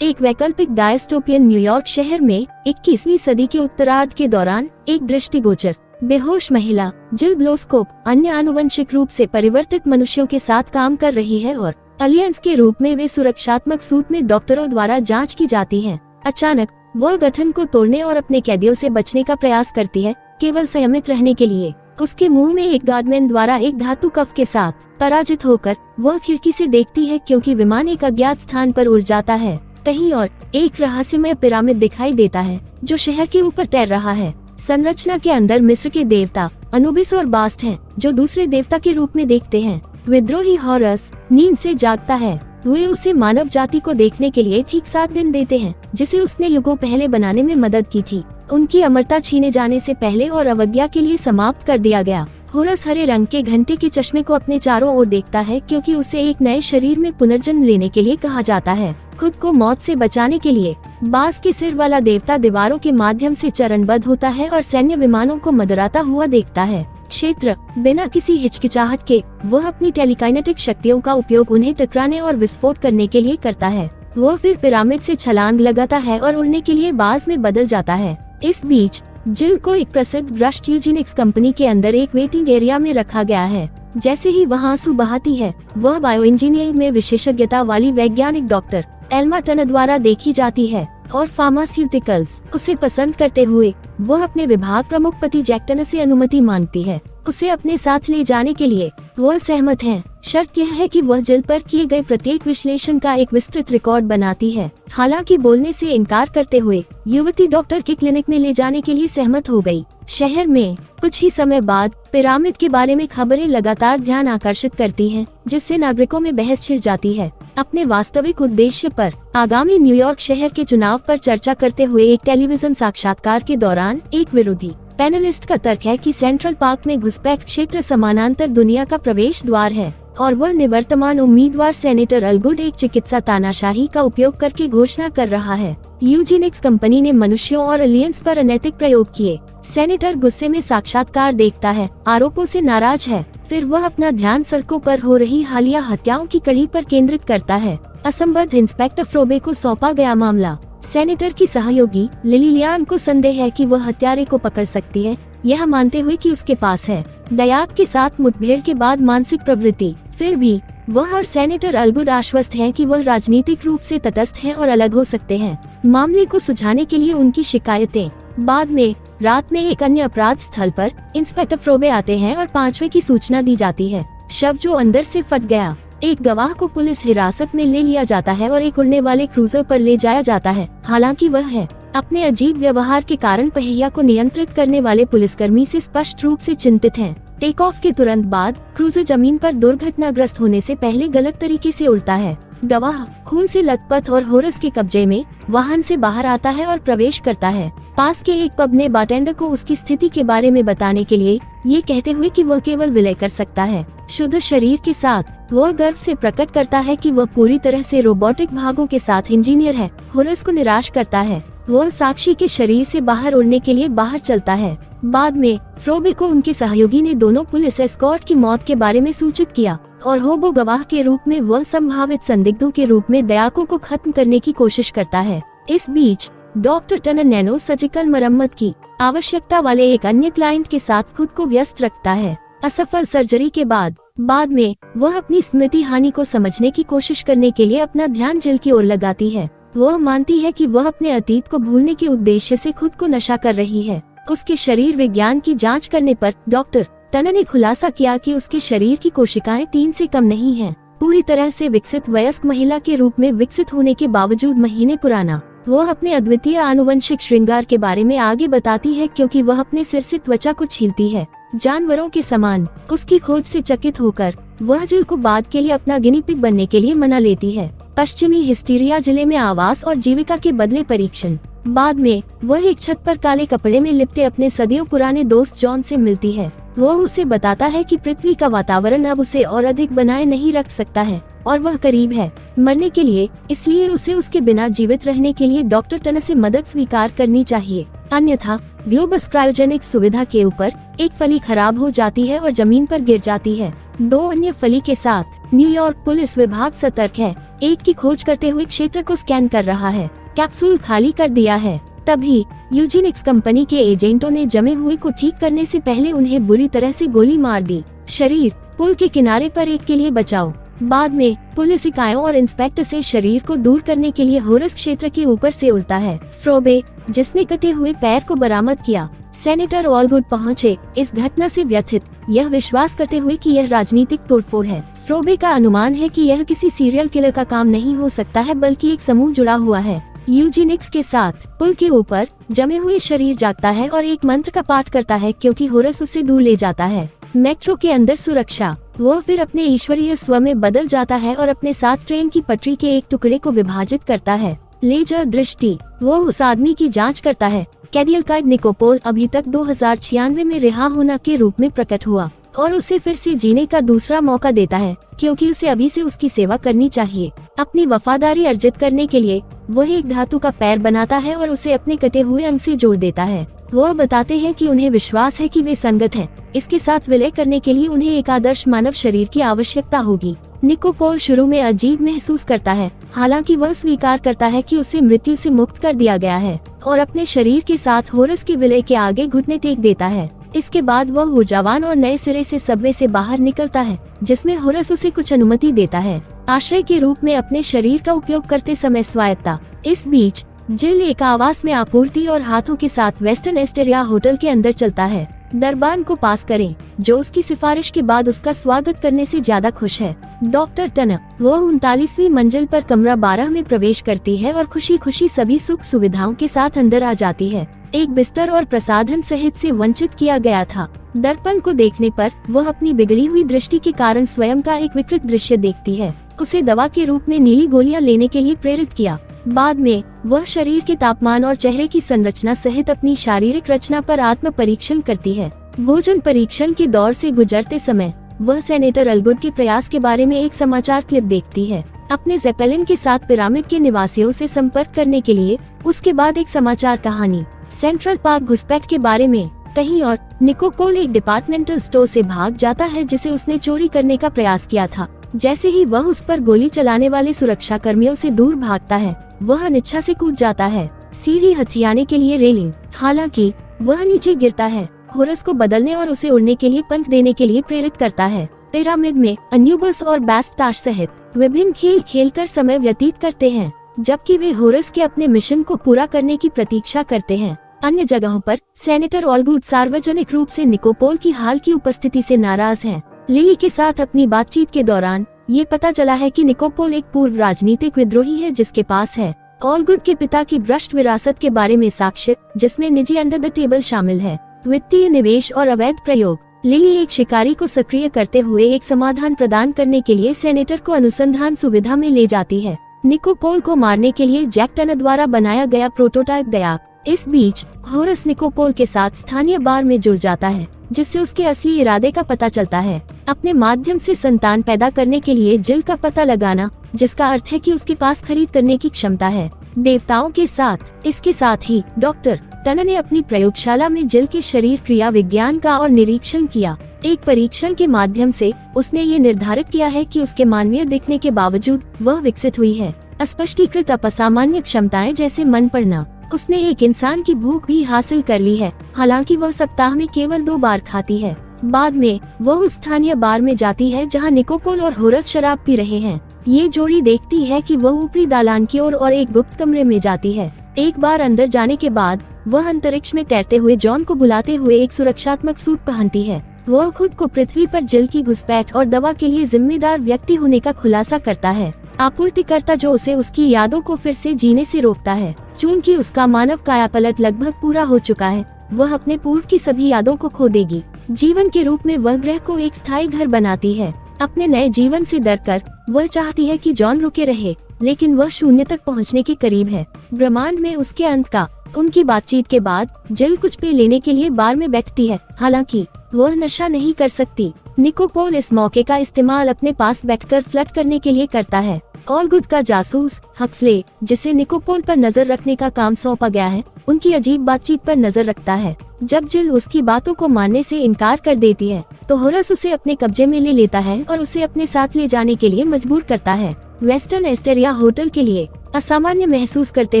एक वैकल्पिक dystopian New York शहर में 21वीं सदी के उत्तरार्ध के दौरान एक दृष्टिगोचर बेहोश महिला जिल ब्लोस्कोप अन्य आनुवंशिक रूप से परिवर्तित मनुष्यों के साथ काम कर रही है और एलियंस के रूप में वे सुरक्षात्मक सूट में डॉक्टरों द्वारा जांच की जाती है। अचानक वह गठन को तोड़ने और अपने कैदियों से बचने का प्रयास करती है, केवल संयमित रहने के लिए। उसके मुंह में एक गार्डमैन द्वारा एक धातु कफ के साथ पराजित होकर वह खिड़की से देखती है, क्योंकि विमान एक अज्ञात स्थान पर उड़ जाता है। कहीं और एक रहस्यमय पिरामिड दिखाई देता है जो शहर के ऊपर तैर रहा है। संरचना के अंदर मिस्र के देवता अनुबिस और बास्ट हैं, जो दूसरे देवता के रूप में देखते हैं। विद्रोही हॉरस नींद से जागता है। वे उसे मानव जाति को देखने के लिए ठीक 7 दिन देते हैं, जिसे उसने युगों पहले बनाने में मदद की थी। उनकी अमरता छीने जाने से पहले और अवज्ञा के लिए समाप्त कर दिया गया। होरस हरे रंग के घंटे के चश्मे को अपने चारों ओर देखता है, क्योंकि उसे एक नए शरीर में पुनर्जन्म लेने के लिए कहा जाता है। खुद को मौत से बचाने के लिए बास के सिर वाला देवता दीवारों के माध्यम से चरणबद्ध होता है और सैन्य विमानों को मदराता हुआ देखता है। क्षेत्र बिना किसी हिचकिचाहट के वह अपनी टेलीकाइनेटिक शक्तियों का उपयोग उन्हें टकराने और विस्फोट करने के लिए करता है। वह फिर पिरामिड से छलांग लगाता है और उड़ने के लिए बाज में बदल जाता है। इस बीच जिल को एक प्रसिद्ध रस्ट यूजेनिक्स कंपनी के अंदर एक वेटिंग एरिया में रखा गया है। जैसे ही वह आंसू बहाती है, वह बायो इंजीनियरिंग में विशेषज्ञता वाली वैज्ञानिक डॉक्टर एल्मा टर्नर द्वारा देखी जाती है और फार्मास्यूटिकल्स उसे पसंद करते हुए वह अपने विभाग प्रमुख पति जैक टर्नर से अनुमति मांगती है। उसे अपने साथ ले जाने के लिए वह सहमत हैं। शर्त यह है कि वह जिल पर किए गए प्रत्येक विश्लेषण का एक विस्तृत रिकॉर्ड बनाती है। हालांकि बोलने से इनकार करते हुए युवती डॉक्टर के क्लिनिक में ले जाने के लिए सहमत हो गई। शहर में कुछ ही समय बाद पिरामिड के बारे में खबरें लगातार ध्यान आकर्षित करती हैं, जिससे नागरिकों में बहस छिड़ जाती है। अपने वास्तविक उद्देश्य पर आगामी न्यूयॉर्क शहर के चुनाव पर चर्चा करते हुए एक टेलीविजन साक्षात्कार के दौरान एक विरोधी पैनलिस्ट का तर्क है कि सेंट्रल पार्क में घुसपैठ क्षेत्र समानांतर दुनिया का प्रवेश द्वार है और वह निवर्तमान उम्मीदवार सेनेटर अलगुड एक चिकित्सा तानाशाही का उपयोग करके घोषणा कर रहा है। यूजेनिक्स कंपनी ने मनुष्यों और एलियंस पर अनैतिक प्रयोग किए। सेनेटर गुस्से में साक्षात्कार देखता है, आरोपों से नाराज है। फिर वह अपना ध्यान सड़कों पर हो रही हालिया हत्याओं की कड़ी पर केंद्रित करता है। असंबद्ध इंस्पेक्टर फ्रोबे को सौंपा गया मामला। सेनेटर की सहयोगी लिलियान को संदेह है कि वह हत्यारे को पकड़ सकती है, यह मानते हुए कि उसके पास है दयाक के साथ मुठभेड़ के बाद मानसिक प्रवृत्ति। फिर भी वह और सेनेटर अलगुड आश्वस्त हैं कि वह राजनीतिक रूप से तटस्थ हैं और अलग हो सकते हैं। मामले को सुझाने के लिए उनकी शिकायतें। बाद में रात में एक अन्य अपराध स्थल पर इंस्पेक्टर फ्रोबे आते हैं और 5वें की सूचना दी जाती है। शव जो अंदर से फट गया। एक गवाह को पुलिस हिरासत में ले लिया जाता है और एक उड़ने वाले क्रूजर पर ले जाया जाता है। हालांकि वह है अपने अजीब व्यवहार के कारण पहिया को नियंत्रित करने वाले पुलिसकर्मी से स्पष्ट रूप से चिंतित हैं। टेक ऑफ के तुरंत बाद क्रूजर जमीन पर दुर्घटनाग्रस्त होने से पहले गलत तरीके से उड़ता है। गवाह खून से लथपथ और होरस के कब्जे में वाहन से बाहर आता है और प्रवेश करता है। पास के एक पब ने बारटेंडर को उसकी स्थिति के बारे में बताने के लिए ये कहते हुए कि वह केवल विलय कर सकता है। शुद्ध शरीर के साथ वह गर्व से प्रकट करता है कि वह पूरी तरह से रोबोटिक भागों के साथ इंजीनियर है। होरस को निराश करता है। वह साक्षी के शरीर से बाहर उड़ने के लिए बाहर चलता है। बाद में फ्रोबे को उनके सहयोगी ने दोनों पुलिस एस्कॉर्ट की मौत के बारे में सूचित किया और होबो गवाह के रूप में वह संभावित संदिग्धों के रूप में दयाकों को खत्म करने की कोशिश करता है। इस बीच डॉक्टर टर्नर नैनो सर्जिकल मरम्मत की आवश्यकता वाले एक अन्य क्लाइंट के साथ खुद को व्यस्त रखता है। असफल सर्जरी के बाद में वह अपनी स्मृति हानि को समझने की कोशिश करने के लिए अपना ध्यान जिल की ओर लगाती है। वह मानती है कि वह अपने अतीत को भूलने के उद्देश्य से खुद को नशा कर रही है। उसके शरीर विज्ञान की जांच करने पर डॉक्टर टर्नर ने खुलासा किया कि उसके शरीर की कोशिकाएं 3 से कम नहीं हैं। पूरी तरह से विकसित वयस्क महिला के रूप में विकसित होने के बावजूद महीने पुराना। वह अपने अद्वितीय आनुवंशिक श्रृंगार के बारे में आगे बताती है, क्योंकि वह अपने सिर से त्वचा को छीलती है जानवरों के समान। उसकी खोज से चकित होकर वह जिल को बाद के लिए अपना गिनी पिग बनने के लिए मना लेती है। पश्चिमी हिस्टीरिया जिले में आवास और जीविका के बदले परीक्षण। बाद में वह एक छत पर काले कपड़े में लिपटे अपने सदियों पुराने दोस्त जॉन से मिलती है। वह उसे बताता है कि पृथ्वी का वातावरण अब उसे और अधिक बनाए नहीं रख सकता है और वह करीब है मरने के लिए, इसलिए उसे उसके बिना जीवित रहने के लिए डॉक्टर टर्नर से मदद स्वीकार करनी चाहिए। अन्यथा ग्लोबस क्रायोजेनिक सुविधा के ऊपर एक फली खराब हो जाती है और जमीन पर गिर जाती है। 2 अन्य फली के साथ न्यूयॉर्क पुलिस विभाग सतर्क है। एक की खोज करते हुए क्षेत्र को स्कैन कर रहा है। कैप्सूल खाली कर दिया है। तभी यूजीनिक्स कंपनी के एजेंटों ने जमे हुए को ठीक करने से पहले उन्हें बुरी तरह से गोली मार दी। शरीर पुल के किनारे पर एक के लिए बचाव। बाद में पुलिस इकाइयों और इंस्पेक्टर से शरीर को दूर करने के लिए होरस क्षेत्र के ऊपर से उड़ता है। फ्रोबे, जिसने कटे हुए पैर को बरामद किया, सेनेटर ऑलगुड पहुंचे, इस घटना से व्यथित, यह विश्वास करते हुए कि यह राजनीतिक तोड़फोड़ है। फ्रोबे का अनुमान है कि यह किसी सीरियल किलर का काम नहीं हो सकता है, बल्कि एक समूह जुड़ा हुआ है। यूजीनिक्स के साथ पुल के ऊपर जमे हुए शरीर जागता है और एक मंत्र का पाठ करता है, क्योंकि होरस उसे दूर ले जाता है। मेट्रो के अंदर सुरक्षा। वह फिर अपने ईश्वरीय स्व में बदल जाता है और अपने साथ ट्रेन की पटरी के एक टुकड़े को विभाजित करता है। लेजर दृष्टि। वह उस आदमी की जांच करता है। कैडियलकाइड निकोपोल अभी तक 2096 में रिहा होना के रूप में प्रकट हुआ और उसे फिर से जीने का दूसरा मौका देता है, क्योंकि उसे अभी से उसकी सेवा करनी चाहिए। अपनी वफादारी अर्जित करने के लिए वह एक धातु का पैर बनाता है और उसे अपने कटे हुए अंग से जोड़ देता है। वह बताते हैं कि उन्हें विश्वास है कि वे संगत हैं। इसके साथ विलय करने के लिए उन्हें एक आदर्श मानव शरीर की आवश्यकता होगी। निकोपोल शुरू में अजीब महसूस करता है, हालांकि वह स्वीकार करता है कि उसे मृत्यु से मुक्त कर दिया गया है और अपने शरीर के साथ होरस के विलय के आगे घुटने टेक देता है। इसके बाद वह ऊर्जावान और नए सिरे से सबवे से बाहर निकलता है, जिसमें होरस उसे कुछ अनुमति देता है, आश्रय के रूप में अपने शरीर का उपयोग करते समय स्वायत्ता। इस बीच जिल एक आवास में आपूर्ति और हाथों के साथ वेस्टर्न एस्टेरिया होटल के अंदर चलता है। दरबान को पास करें, जो उसकी सिफारिश के बाद उसका स्वागत करने से ज्यादा खुश है। डॉक्टर टन। वह 39वीं मंजिल पर कमरा 12 में प्रवेश करती है और खुशी खुशी सभी सुख सुविधाओं के साथ अंदर आ जाती है। एक बिस्तर और प्रसाधन सहित से वंचित किया गया था। दर्पण को देखने पर वह अपनी बिगड़ी हुई दृष्टि के कारण स्वयं का एक विकृत दृश्य देखती है। उसे दवा के रूप में नीली गोलियां लेने के लिए प्रेरित किया। बाद में वह शरीर के तापमान और चेहरे की संरचना सहित अपनी शारीरिक रचना पर आत्म परीक्षण करती है। भोजन परीक्षण के दौर से गुजरते समय वह सेनेटर अलगुड के प्रयास के बारे में एक समाचार क्लिप देखती है। अपने जेपेलिन के साथ पिरामिड के निवासियों से संपर्क करने के लिए उसके बाद एक समाचार कहानी सेंट्रल पार्क घुसपैठ के बारे में। कहीं और निकोपोल एक डिपार्टमेंटल स्टोर से भाग जाता है जिसे उसने चोरी करने का प्रयास किया था। जैसे ही वह उस पर गोली चलाने वाले सुरक्षा कर्मियों से दूर भागता है, वह अनिच्छा से कूद जाता है। सीढ़ी हथियाने के लिए रेलिंग, हालांकि वह नीचे गिरता है। होरस को बदलने और उसे उड़ने के लिए पंख देने के लिए प्रेरित करता है। पिरामिड में अन्यूबस और बैस्टाश सहित विभिन्न खेल खेलकर समय व्यतीत करते हैं, जबकि वे होरस के अपने मिशन को पूरा करने की प्रतीक्षा करते हैं। अन्य जगहों पर सेनेटर ऑलगुड सार्वजनिक रूप से निकोपोल की हाल की उपस्थिति से नाराज हैं। लिली के साथ अपनी बातचीत के दौरान ये पता चला है कि निकोपोल एक पूर्व राजनीतिक विद्रोही है जिसके पास है ऑलगुड के पिता की भ्रष्ट विरासत के बारे में साक्ष्य, जिसमें निजी अंडर द टेबल शामिल है, वित्तीय निवेश और अवैध प्रयोग। लिली एक शिकारी को सक्रिय करते हुए एक समाधान प्रदान करने के लिए सेनेटर को अनुसंधान सुविधा में ले जाती है। निकोपोल को मारने के लिए जैक टनर द्वारा बनाया गया प्रोटोटाइप गया। इस बीच होरस निकोपोल के साथ स्थानीय बार में जुड़ जाता है, जिससे उसके असली इरादे का पता चलता है, अपने माध्यम से संतान पैदा करने के लिए जिल का पता लगाना, जिसका अर्थ है कि उसके पास खरीद करने की क्षमता है देवताओं के साथ। इसके साथ ही डॉक्टर टनर ने अपनी प्रयोगशाला में जिल के शरीर क्रिया विज्ञान का और निरीक्षण किया। एक परीक्षण के माध्यम से उसने ये निर्धारित किया है कि उसके मानवीय दिखने के बावजूद वह विकसित हुई है अस्पष्टीकृत असामान्य क्षमताएं, जैसे मन पढ़ना। उसने एक इंसान की भूख भी हासिल कर ली है, हालांकि वह सप्ताह में केवल 2 बार खाती है। बाद में वह उस स्थानीय बार में जाती है जहां निकोपोल और होरस शराब पी रहे हैं। ये जोड़ी देखती है कि वह ऊपरी दालान की ओर और एक गुप्त कमरे में जाती है। एक बार अंदर जाने के बाद वह अंतरिक्ष में तैरते हुए जॉन को बुलाते हुए एक सुरक्षात्मक सूट पहनती है। वह खुद को पृथ्वी पर जिल की घुसपैठ और दवा के लिए जिम्मेदार व्यक्ति होने का खुलासा करता है, आपूर्तिकर्ता जो उसे उसकी यादों को फिर से जीने से रोकता है। चूंकि उसका मानव कायापलट लगभग पूरा हो चुका है, वह अपने पूर्व की सभी यादों को खो देगी। जीवन के रूप में वह ग्रह को एक स्थायी घर बनाती है। अपने नए जीवन से डरकर वह चाहती है कि जॉन रुके रहे, लेकिन वह शून्य तक पहुंचने के करीब है। ब्रह्मांड में उसके अंत का। उनकी बातचीत के बाद जिल कुछ पे लेने के लिए बार में बैठती है, हालांकि वह नशा नहीं कर सकती। निकोपोल इस मौके का इस्तेमाल अपने पास बैठकर फ्लर्ट करने के लिए करता है। ऑलगुड का जासूस हक्सले, जिसे निकोपोल पर नजर रखने का काम सौंपा गया है, उनकी अजीब बातचीत पर नजर रखता है। जब जिल उसकी बातों को मानने से इनकार कर देती है तो होरस उसे अपने कब्जे में ले लेता है और उसे अपने साथ ले जाने के लिए मजबूर करता है। वेस्टर्न एस्टेरिया होटल के लिए असामान्य महसूस करते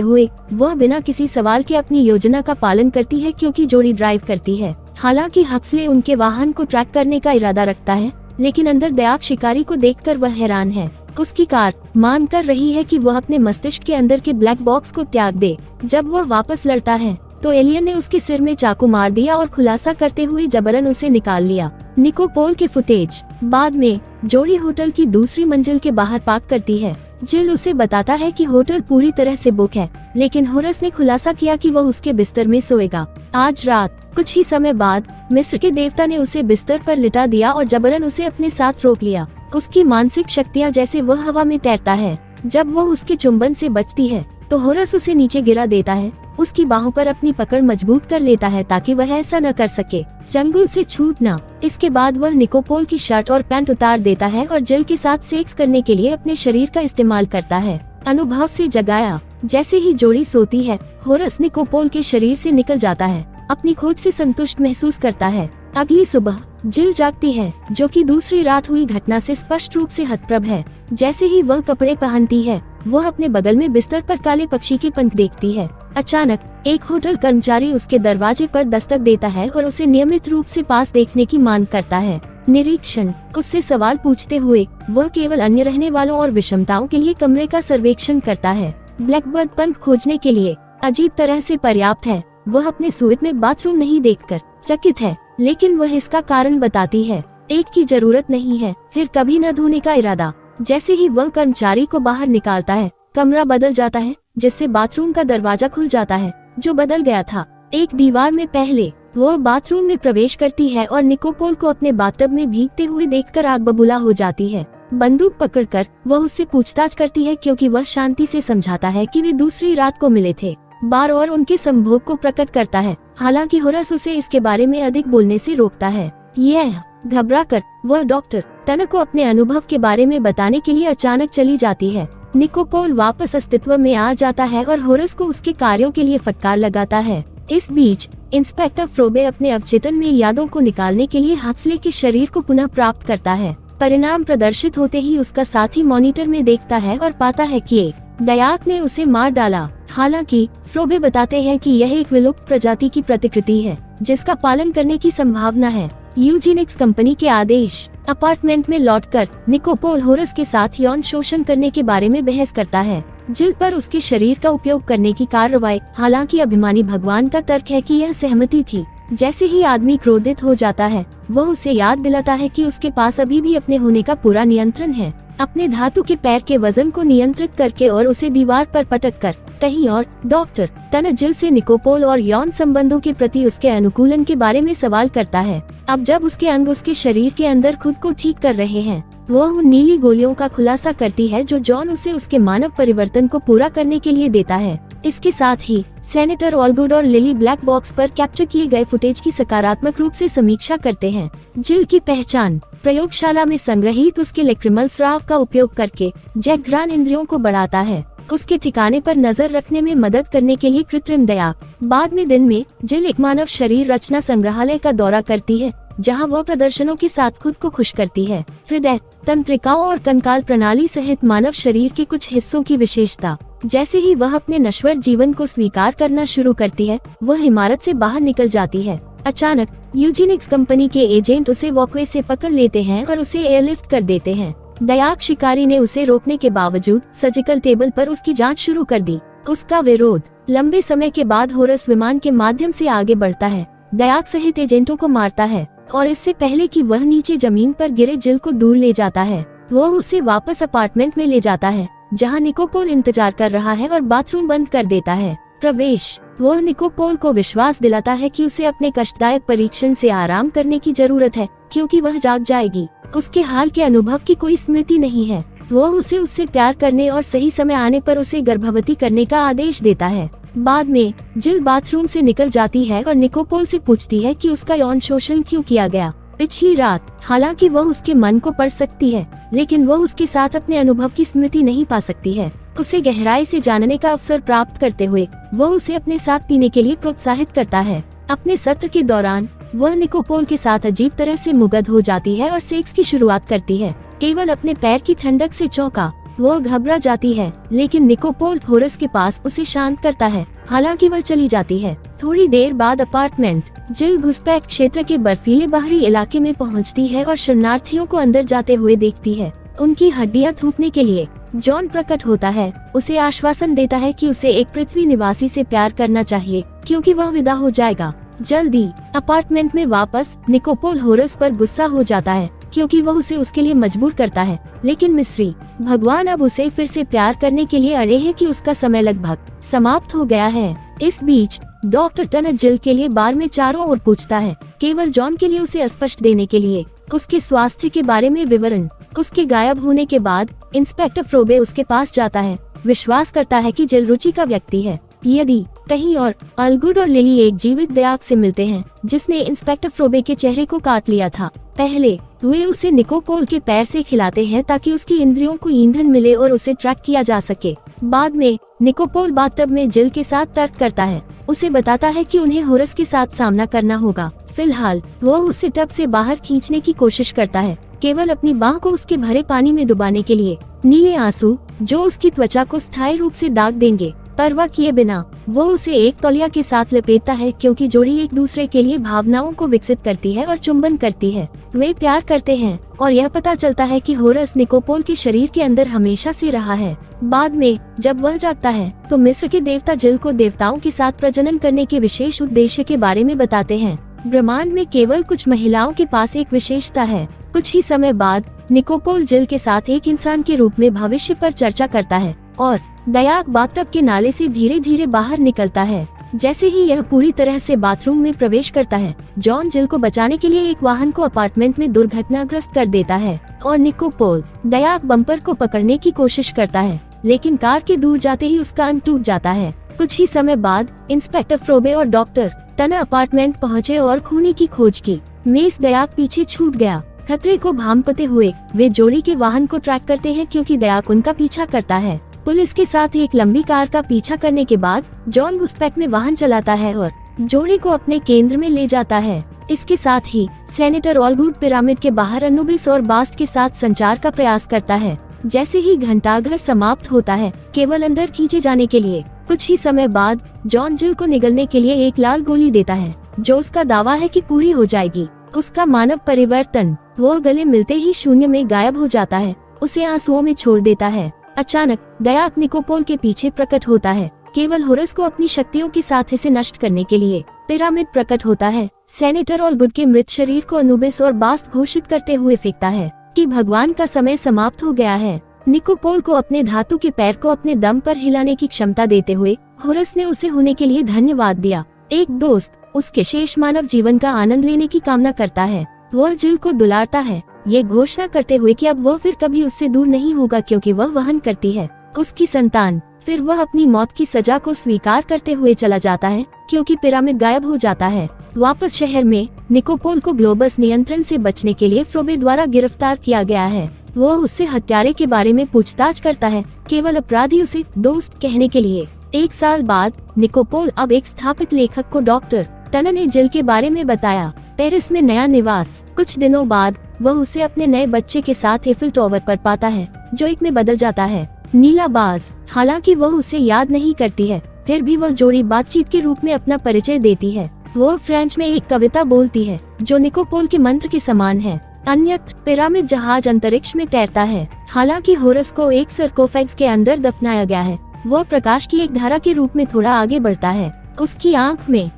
हुए वह बिना किसी सवाल के अपनी योजना का पालन करती है, क्योंकि जोड़ी ड्राइव करती है। हालांकि हक्सले उनके वाहन को ट्रैक करने का इरादा रखता है, लेकिन अंदर दयाक शिकारी को देखकर वह हैरान है। उसकी कार मांग कर रही है कि वह अपने मस्तिष्क के अंदर के ब्लैक बॉक्स को त्याग दे। जब वह वापस लड़ता है तो एलियन ने उसके सिर में चाकू मार दिया और खुलासा करते हुए जबरन उसे निकाल लिया। निकोपोल के फुटेज बाद में जोड़ी होटल की दूसरी मंजिल के बाहर पार्क करती है। जिल उसे बताता है कि होटल पूरी तरह से बुक है, लेकिन होरस ने खुलासा किया कि वह उसके बिस्तर में सोएगा। आज रात कुछ ही समय बाद मिस्र के देवता ने उसे बिस्तर पर लिटा दिया और जबरन उसे अपने साथ रोक लिया। उसकी मानसिक शक्तियाँ जैसे वह हवा में तैरता है। जब वह उसके चुंबन से बचती है तो होरस उसे नीचे गिरा देता है, उसकी बाहों पर अपनी पकड़ मजबूत कर लेता है ताकि वह ऐसा न कर सके, चंगुल से छूटना। इसके बाद वह निकोपोल की शर्ट और पैंट उतार देता है और जिल के साथ सेक्स करने के लिए अपने शरीर का इस्तेमाल करता है। अनुभव से जगाया जैसे ही जोड़ी सोती है, होरस निकोपोल के शरीर से निकल जाता है, अपनी खोज से संतुष्ट महसूस करता है। अगली सुबह जिल जागती है, जो कि दूसरी रात हुई घटना से स्पष्ट रूप से हतप्रभ है। जैसे ही वह कपड़े पहनती है, वह अपने बगल में बिस्तर पर काले पक्षी के पंख देखती है। अचानक एक होटल कर्मचारी उसके दरवाजे पर दस्तक देता है और उसे नियमित रूप से पास देखने की मांग करता है। निरीक्षण उससे सवाल पूछते हुए वह केवल अन्य रहने वालों और विषमताओं के लिए कमरे का सर्वेक्षण करता है। ब्लैकबर्ड पंख खोजने के लिए अजीब तरह से पर्याप्त है। वह अपने सूट में बाथरूम नहीं देखकर चकित है, लेकिन वह इसका कारण बताती है। एक की जरूरत नहीं है, फिर कभी न धोने का इरादा। जैसे ही वह कर्मचारी को बाहर निकालता है, कमरा बदल जाता है, जिससे बाथरूम का दरवाजा खुल जाता है, जो बदल गया था। एक दीवार में पहले वह बाथरूम में प्रवेश करती है और निकोपोल को अपने बाथटब में भीगते हुए देखकर आग बबूला हो जाती है। बंदूक पकड़कर वह उससे पूछताछ करती है, क्योंकि वह शांति से समझाता है कि वे दूसरी रात को मिले थे। बार और उनके संभोग को प्रकट करता है, हालांकि होरस उसे इसके बारे में अधिक बोलने से रोकता है। यह घबराकर वह डॉक्टर टनर को अपने अनुभव के बारे में बताने के लिए अचानक चली जाती है। निकोपोल वापस अस्तित्व में आ जाता है और होरस को उसके कार्यों के लिए फटकार लगाता है। इस बीच इंस्पेक्टर फ्रोबे अपने अवचेतन में यादों को निकालने के लिए हक्सले के शरीर को पुनः प्राप्त करता है। परिणाम प्रदर्शित होते ही उसका साथी मॉनिटर में देखता है और पाता है कि दयाक ने उसे मार डाला। हालांकि फ्रोबे बताते हैं कि यह एक विलुप्त प्रजाति की प्रतिकृति है, जिसका पालन करने की संभावना है। यूजीनिक्स कंपनी के आदेश अपार्टमेंट में लौटकर निकोपोल होरस के साथ यौन शोषण करने के बारे में बहस करता है। जिल पर उसके शरीर का उपयोग करने की कार्रवाई, हालांकि अभिमानी भगवान का तर्क है कि यह सहमति थी। जैसे ही आदमी क्रोधित हो जाता है, वह उसे याद दिलाता है कि उसके पास अभी भी अपने होने का पूरा नियंत्रण है। अपने धातु के पैर के वजन को नियंत्रित करके और उसे दीवार पर पटक कर कहीं और। डॉक्टर टनर जिल से निकोपोल और यौन संबंधों के प्रति उसके अनुकूलन के बारे में सवाल करता है। अब जब उसके अंग उसके शरीर के अंदर खुद को ठीक कर रहे हैं, वह उन नीली गोलियों का खुलासा करती है जो जॉन उसे उसके मानव परिवर्तन को पूरा करने के लिए देता है। इसके साथ ही सेनेटर ऑलगुड और लिली ब्लैक बॉक्स पर कैप्चर किए गए फुटेज की सकारात्मक रूप से समीक्षा करते हैं। जिल की पहचान प्रयोगशाला में संग्रहित उसके लेक्रिमल स्राव का उपयोग करके जैक घ्राण इंद्रियों को बढ़ाता है, उसके ठिकाने पर नजर रखने में मदद करने के लिए कृत्रिम दयाक। बाद में दिन में जिल एक मानव शरीर रचना संग्रहालय का दौरा करती है, जहां वह प्रदर्शनों के साथ खुद को खुश करती है। हृदय, तंत्रिकाओं और कंकाल प्रणाली सहित मानव शरीर के कुछ हिस्सों की विशेषता। जैसे ही वह अपने नश्वर जीवन को स्वीकार करना शुरू करती है, वह इमारत से बाहर निकल जाती है। अचानक यूजीनिक्स कंपनी के एजेंट उसे वॉकवे से पकड़ लेते हैं और उसे एयरलिफ्ट कर देते हैं। दयाक शिकारी ने उसे रोकने के बावजूद सर्जिकल टेबल पर उसकी जांच शुरू कर दी। उसका विरोध लंबे समय के बाद होरस विमान के माध्यम से आगे बढ़ता है, दयाक सहित एजेंटों को मारता है और इससे पहले कि वह नीचे जमीन पर गिरे जिल को दूर ले जाता है, वह उसे वापस अपार्टमेंट में ले जाता है, जहां निकोपोल इंतजार कर रहा है और बाथरूम बंद कर देता है। प्रवेश वह निकोपोल को विश्वास दिलाता है कि उसे अपने कष्टदायक परीक्षण से आराम करने की जरूरत है, क्योंकि वह जाग जाएगी। उसके हाल के अनुभव की कोई स्मृति नहीं है। वह उसे उससे प्यार करने और सही समय आने पर उसे गर्भवती करने का आदेश देता है। बाद में जिल बाथरूम से निकल जाती है और निकोपोल से पूछती है कि उसका यौन शोषण क्यों किया गया। पिछली रात। हालांकि वह उसके मन को पढ़ सकती है, लेकिन वह उसके साथ अपने अनुभव की स्मृति नहीं पा सकती है। उसे गहराई से जानने का अवसर प्राप्त करते हुए वह उसे अपने साथ पीने के लिए प्रोत्साहित करता है। अपने सत्र के दौरान वह निकोपोल के साथ अजीब तरह से मुग्ध हो जाती है और सेक्स की शुरुआत करती है। केवल अपने पैर की ठंडक से चौंका वह घबरा जाती है, लेकिन निकोपोल होरस के पास उसे शांत करता है। हालांकि वह चली जाती है। थोड़ी देर बाद अपार्टमेंट। जिल घुसपैठ क्षेत्र के बर्फीले बाहरी इलाके में पहुंचती है और शरणार्थियों को अंदर जाते हुए देखती है। उनकी हड्डियां थूकने के लिए जॉन प्रकट होता है। उसे आश्वासन देता है कि उसे एक पृथ्वी निवासी से प्यार करना चाहिए, क्योंकि वह विदा हो जाएगा जल्दी। अपार्टमेंट में वापस निकोपोल होरस पर गुस्सा हो जाता है, क्योंकि वह उसे उसके लिए मजबूर करता है। लेकिन मिस्री भगवान अब उसे फिर से प्यार करने के लिए अड़े हैं कि उसका समय लगभग समाप्त हो गया है। इस बीच डॉक्टर टनर जिल के लिए बार में चारों ओर पूछता है, केवल जॉन के लिए उसे स्पष्ट देने के लिए उसके स्वास्थ्य के बारे में विवरण। उसके गायब होने के बाद इंस्पेक्टर फ्रोबे उसके पास जाता है, विश्वास करता है कि जिल रुचि का व्यक्ति है। यदि कहीं और अलगुड और लिली एक जीवित दयाक से मिलते हैं जिसने इंस्पेक्टर फ्रोबे के चेहरे को काट लिया था। पहले वे उसे निकोपोल के पैर से खिलाते हैं ताकि उसकी इंद्रियों को ईंधन मिले और उसे ट्रैक किया जा सके। बाद में निकोपोल बाथटब में जिल के साथ तर्क करता है, उसे बताता है कि उन्हें होरस के साथ सामना करना होगा। फिलहाल वो उसे टब से बाहर खींचने की कोशिश करता है, केवल अपनी बाह को उसके भरे पानी में डुबाने के लिए। नीले आंसू जो उसकी त्वचा को स्थायी रूप से दाग देंगे, परवाह किए बिना वो उसे एक तौलिया के साथ लपेटता है, क्योंकि जोड़ी एक दूसरे के लिए भावनाओं को विकसित करती है और चुंबन करती है। वे प्यार करते हैं और यह पता चलता है कि होरस निकोपोल के शरीर के अंदर हमेशा से रहा है। बाद में जब वह जागता है तो मिस्र के देवता जिल को देवताओं के साथ प्रजनन करने के विशेष उद्देश्य के बारे में बताते हैं। ब्रह्मांड में केवल कुछ महिलाओं के पास एक विशेषता है। कुछ ही समय बाद निकोपोल जिल के साथ एक इंसान के रूप में भविष्य पर चर्चा करता है और दयाक बाथटब के नाले से धीरे धीरे बाहर निकलता है। जैसे ही यह पूरी तरह से बाथरूम में प्रवेश करता है, जॉन जिल को बचाने के लिए एक वाहन को अपार्टमेंट में दुर्घटनाग्रस्त कर देता है और निकोपोल दयाक बम्पर को पकड़ने की कोशिश करता है, लेकिन कार के दूर जाते ही उसका अंग टूट जाता है। कुछ ही समय बाद इंस्पेक्टर फ्रोबे और डॉक्टर टनर अपार्टमेंट पहुँचे और खूनी की खोज की। मेस दयाक पीछे छूट गया। खतरे को भांपते हुए वे जोड़ी के वाहन को ट्रैक करते हैं, क्योंकि दयाक उनका पीछा करता है। पुलिस के साथ एक लंबी कार का पीछा करने के बाद जॉन घुसपैठ में वाहन चलाता है और जोड़ी को अपने केंद्र में ले जाता है। इसके साथ ही सेनेटर ऑलगुड पिरामिड के बाहर अनुबिस और बास्ट के साथ संचार का प्रयास करता है। जैसे ही घंटाघर समाप्त होता है, केवल अंदर खींचे जाने के लिए। कुछ ही समय बाद जॉन जिल को निगलने के लिए एक लाल गोली देता है, जो उसका दावा है कि पूरी हो जाएगी। उसका मानव परिवर्तन वो गले मिलते ही शून्य में गायब हो जाता है, उसे आंसुओं में छोड़ देता है। अचानक दयाक निकोपोल के पीछे प्रकट होता है, केवल होरस को अपनी शक्तियों के साथ इसे नष्ट करने के लिए। पिरामिड प्रकट होता है, सेनेटर ऑलगुड के मृत शरीर को अनुबिस और बास्ट घोषित करते हुए फेंकता है कि भगवान का समय समाप्त हो गया है। निकोपोल को अपने धातु के पैर को अपने दम पर हिलाने की क्षमता देते हुए होरस ने उसे होने के लिए धन्यवाद दिया। एक दोस्त उसके शेष मानव जीवन का आनंद लेने की कामना करता है। वह जिल को दुलारता है, ये घोषणा करते हुए कि अब वह फिर कभी उससे दूर नहीं होगा, क्योंकि वह वहन करती है उसकी संतान। फिर वह अपनी मौत की सजा को स्वीकार करते हुए चला जाता है, क्योंकि पिरामिड गायब हो जाता है। वापस शहर में निकोपोल को ग्लोबस नियंत्रण से बचने के लिए फ्रोबे द्वारा गिरफ्तार किया गया है। वह उससे हत्यारे के बारे में पूछताछ करता है, केवल अपराधी उसे दोस्त कहने के लिए। 1 साल बाद निकोपोल अब एक स्थापित लेखक को डॉक्टर टनर ने जिल के बारे में बताया। पेरिस में नया निवास। कुछ दिनों बाद वह उसे अपने नए बच्चे के साथ एफिल टावर पर पाता है, जो एक में बदल जाता है। नीला बाज। हालांकि वह उसे याद नहीं करती है, फिर भी वह जोड़ी बातचीत के रूप में अपना परिचय देती है। वह फ्रेंच में एक कविता बोलती है, जो निकोपोल के मंत्र के समान है। अन्यत्र पिरामिड जहाज अंतरिक्ष में तैरता है। हालांकि होरस को एक सरकोफेग्स के अंदर दफनाया गया है, वह प्रकाश की एक धारा के रूप में थोड़ा आगे बढ़ता है। उसकी आंख में